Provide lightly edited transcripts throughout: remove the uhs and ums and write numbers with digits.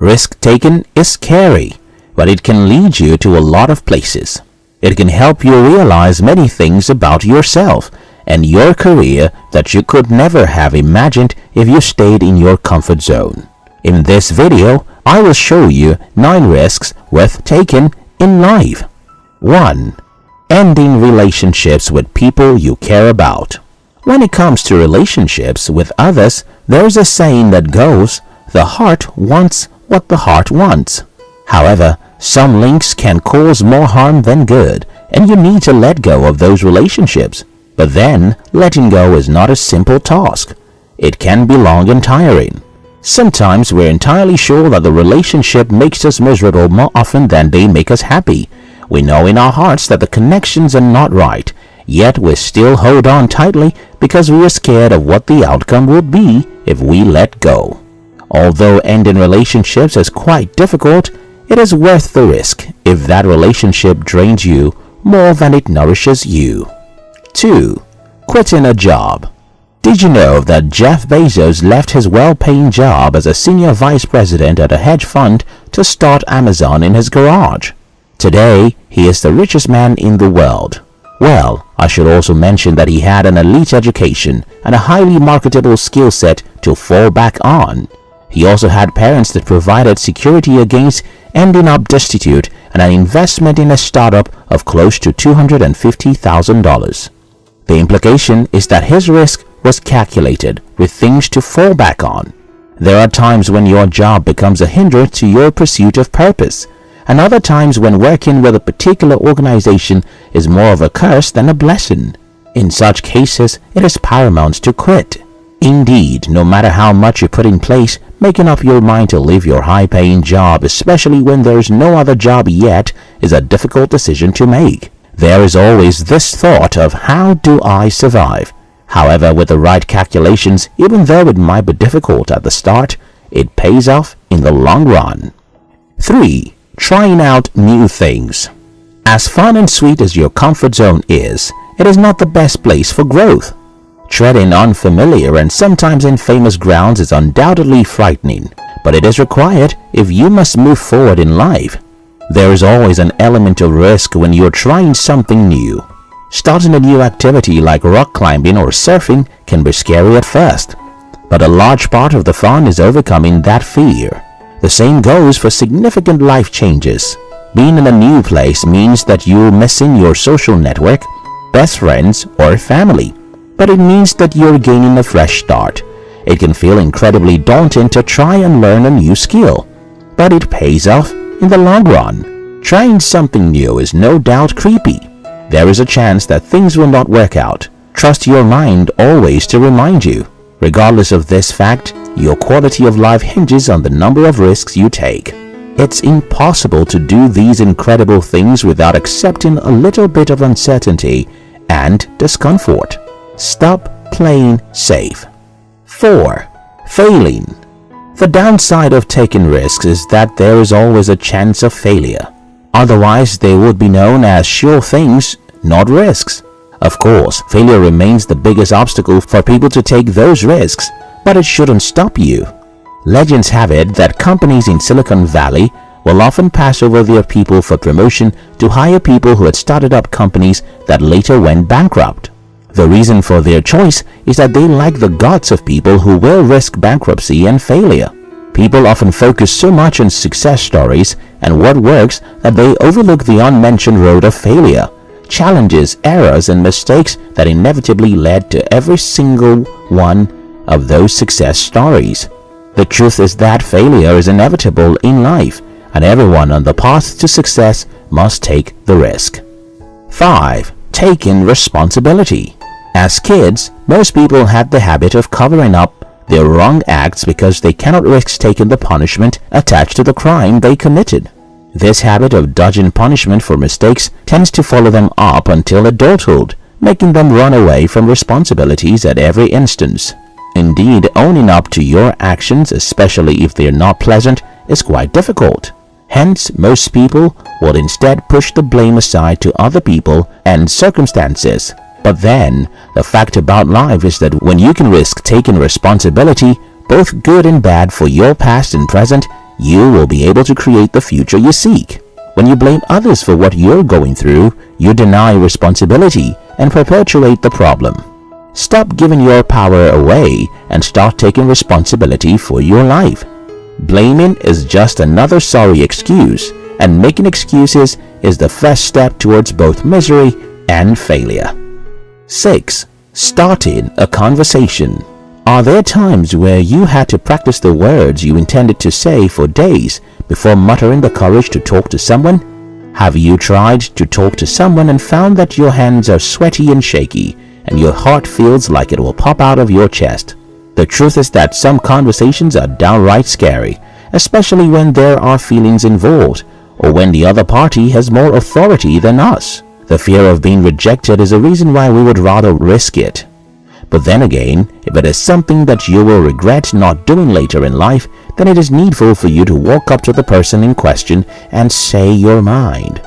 Risk-taking is scary, but it can lead you to a lot of places. It can help you realize many things about yourself and your career that you could never have imagined if you stayed in your comfort zone. In this video, I will show you 9 risks worth taking in life. 1. Ending relationships with people you care about. When it comes to relationships with others, there's a saying that goes, "The heart wants what the heart wants." However, some links can cause more harm than good, and you need to let go of those relationships. But then, letting go is not a simple task. It can be long and tiring. Sometimes we're entirely sure that the relationship makes us miserable more often than they make us happy. We know in our hearts that the connections are not right, yet we still hold on tightly because we are scared of what the outcome will be if we let go. Although ending relationships is quite difficult, it is worth the risk if that relationship drains you more than it nourishes you. 2. Quitting a job. Did you know that Jeff Bezos left his well-paying job as a senior vice president at a hedge fund to start Amazon in his garage? Today, he is the richest man in the world. Well, I should also mention that he had an elite education and a highly marketable skill set to fall back on. He also had parents that provided security against ending up destitute and an investment in a startup of close to $250,000. The implication is that his risk was calculated with things to fall back on. There are times when your job becomes a hindrance to your pursuit of purpose, and other times when working with a particular organization is more of a curse than a blessing. In such cases, it is paramount to quit. Indeed, no matter how much you put in place, making up your mind to leave your high-paying job, especially when there is no other job yet, is a difficult decision to make. There is always this thought of, how do I survive? However, with the right calculations, even though it might be difficult at the start, it pays off in the long run. 3. Trying out new things. As fun and sweet as your comfort zone is, it is not the best place for growth. Treading unfamiliar and sometimes infamous grounds is undoubtedly frightening, but it is required if you must move forward in life. There is always an element of risk when you're trying something new. Starting a new activity like rock climbing or surfing can be scary at first, but a large part of the fun is overcoming that fear. The same goes for significant life changes. Being in a new place means that you're missing your social network, best friends, or family, but it means that you're gaining a fresh start. It can feel incredibly daunting to try and learn a new skill, but it pays off in the long run. Trying something new is no doubt creepy. There is a chance that things will not work out. Trust your mind always to remind you. Regardless of this fact, your quality of life hinges on the number of risks you take. It's impossible to do these incredible things without accepting a little bit of uncertainty and discomfort. Stop playing safe. 4. Failing. The downside of taking risks is that there is always a chance of failure. Otherwise, they would be known as sure things, not risks. Of course, failure remains the biggest obstacle for people to take those risks, but it shouldn't stop you. Legends have it that companies in Silicon Valley will often pass over their people for promotion to hire people who had started up companies that later went bankrupt. The reason for their choice is that they like the guts of people who will risk bankruptcy and failure. People often focus so much on success stories and what works that they overlook the unmentioned road of failure, challenges, errors, and mistakes that inevitably led to every single one of those success stories. The truth is that failure is inevitable in life, and everyone on the path to success must take the risk. 5. Taking responsibility. As kids, most people had the habit of covering up their wrong acts because they cannot risk taking the punishment attached to the crime they committed. This habit of dodging punishment for mistakes tends to follow them up until adulthood, making them run away from responsibilities at every instance. Indeed, owning up to your actions, especially if they are not pleasant, is quite difficult. Hence, most people would instead push the blame aside to other people and circumstances. But then, the fact about life is that when you can risk taking responsibility, both good and bad, for your past and present, you will be able to create the future you seek. When you blame others for what you're going through, you deny responsibility and perpetuate the problem. Stop giving your power away and start taking responsibility for your life. Blaming is just another sorry excuse, and making excuses is the first step towards both misery and failure. 6. Starting a conversation. Are there times where you had to practice the words you intended to say for days before muttering the courage to talk to someone? Have you tried to talk to someone and found that your hands are sweaty and shaky, and your heart feels like it will pop out of your chest? The truth is that some conversations are downright scary, especially when there are feelings involved, or when the other party has more authority than us. The fear of being rejected is a reason why we would rather risk it. But then again, if it is something that you will regret not doing later in life, then it is needful for you to walk up to the person in question and say your mind.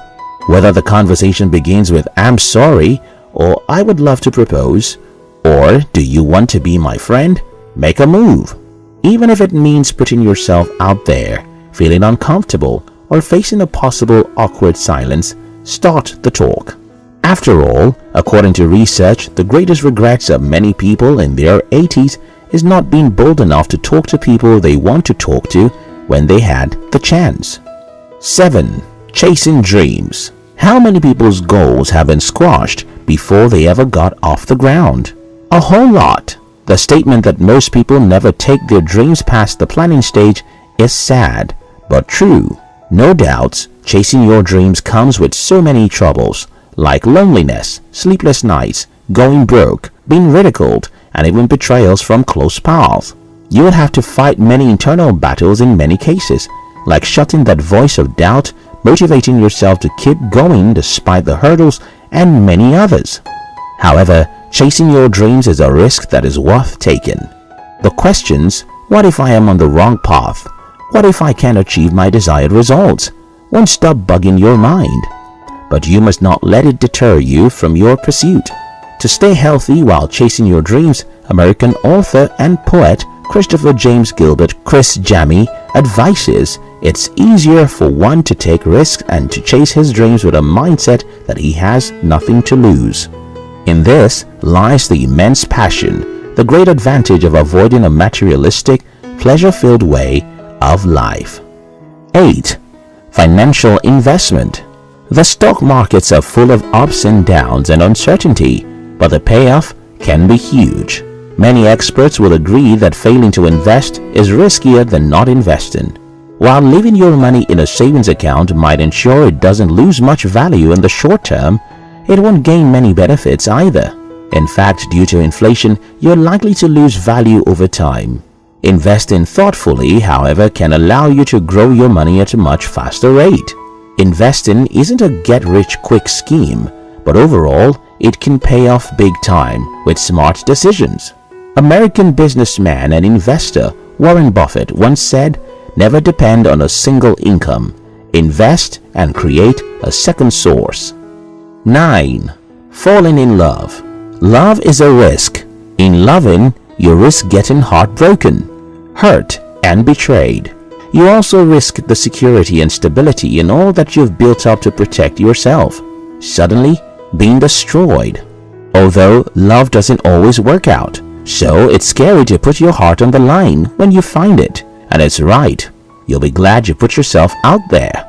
Whether the conversation begins with "I'm sorry" or "I would love to propose," or "Do you want to be my friend?" make a move. Even if it means putting yourself out there, feeling uncomfortable, or facing a possible awkward silence, start the talk. After all, according to research, the greatest regrets of many people in their 80s is not being bold enough to talk to people they want to talk to when they had the chance. 7. Chasing dreams. How many people's goals have been squashed before they ever got off the ground? A whole lot. The statement that most people never take their dreams past the planning stage is sad, but true. No doubts, chasing your dreams comes with so many troubles, like loneliness, sleepless nights, going broke, being ridiculed, and even betrayals from close pals. You will have to fight many internal battles in many cases, like shutting that voice of doubt, motivating yourself to keep going despite the hurdles, and many others. However, chasing your dreams is a risk that is worth taking. The questions, what if I am on the wrong path? What if I can't achieve my desired results? Won't stop bugging your mind. But you must not let it deter you from your pursuit. To stay healthy while chasing your dreams, American author and poet Christopher James Gilbert Chris Jami advises it's easier for one to take risks and to chase his dreams with a mindset that he has nothing to lose. In this lies the immense passion, the great advantage of avoiding a materialistic, pleasure-filled way of life. 8. Financial investment. The stock markets are full of ups and downs and uncertainty, but the payoff can be huge. Many experts will agree that failing to invest is riskier than not investing. While leaving your money in a savings account might ensure it doesn't lose much value in the short term, it won't gain many benefits either. In fact, due to inflation, you're likely to lose value over time. Investing thoughtfully, however, can allow you to grow your money at a much faster rate. Investing isn't a get-rich-quick scheme, but overall, it can pay off big time with smart decisions. American businessman and investor Warren Buffett once said, "Never depend on a single income. Invest and create a second source." 9. Falling in love. Love is a risk. In loving, you risk getting heartbroken, hurt, and betrayed. You also risk the security and stability in all that you've built up to protect yourself, suddenly being destroyed. Although love doesn't always work out, so it's scary to put your heart on the line when you find it. And it's right, you'll be glad you put yourself out there.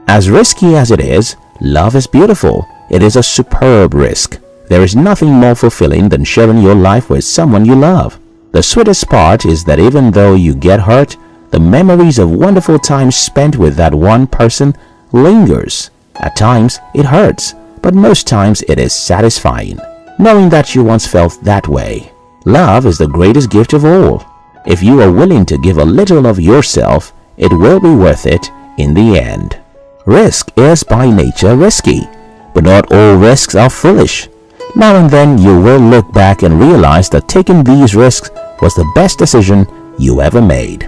As risky as it is, love is beautiful. It is a superb risk. There is nothing more fulfilling than sharing your life with someone you love. The sweetest part is that even though you get hurt, the memories of wonderful times spent with that one person lingers. At times, it hurts, but most times it is satisfying, knowing that you once felt that way. Love is the greatest gift of all. If you are willing to give a little of yourself, it will be worth it in the end. Risk is by nature risky, but not all risks are foolish. Now and then you will look back and realize that taking these risks was the best decision you ever made.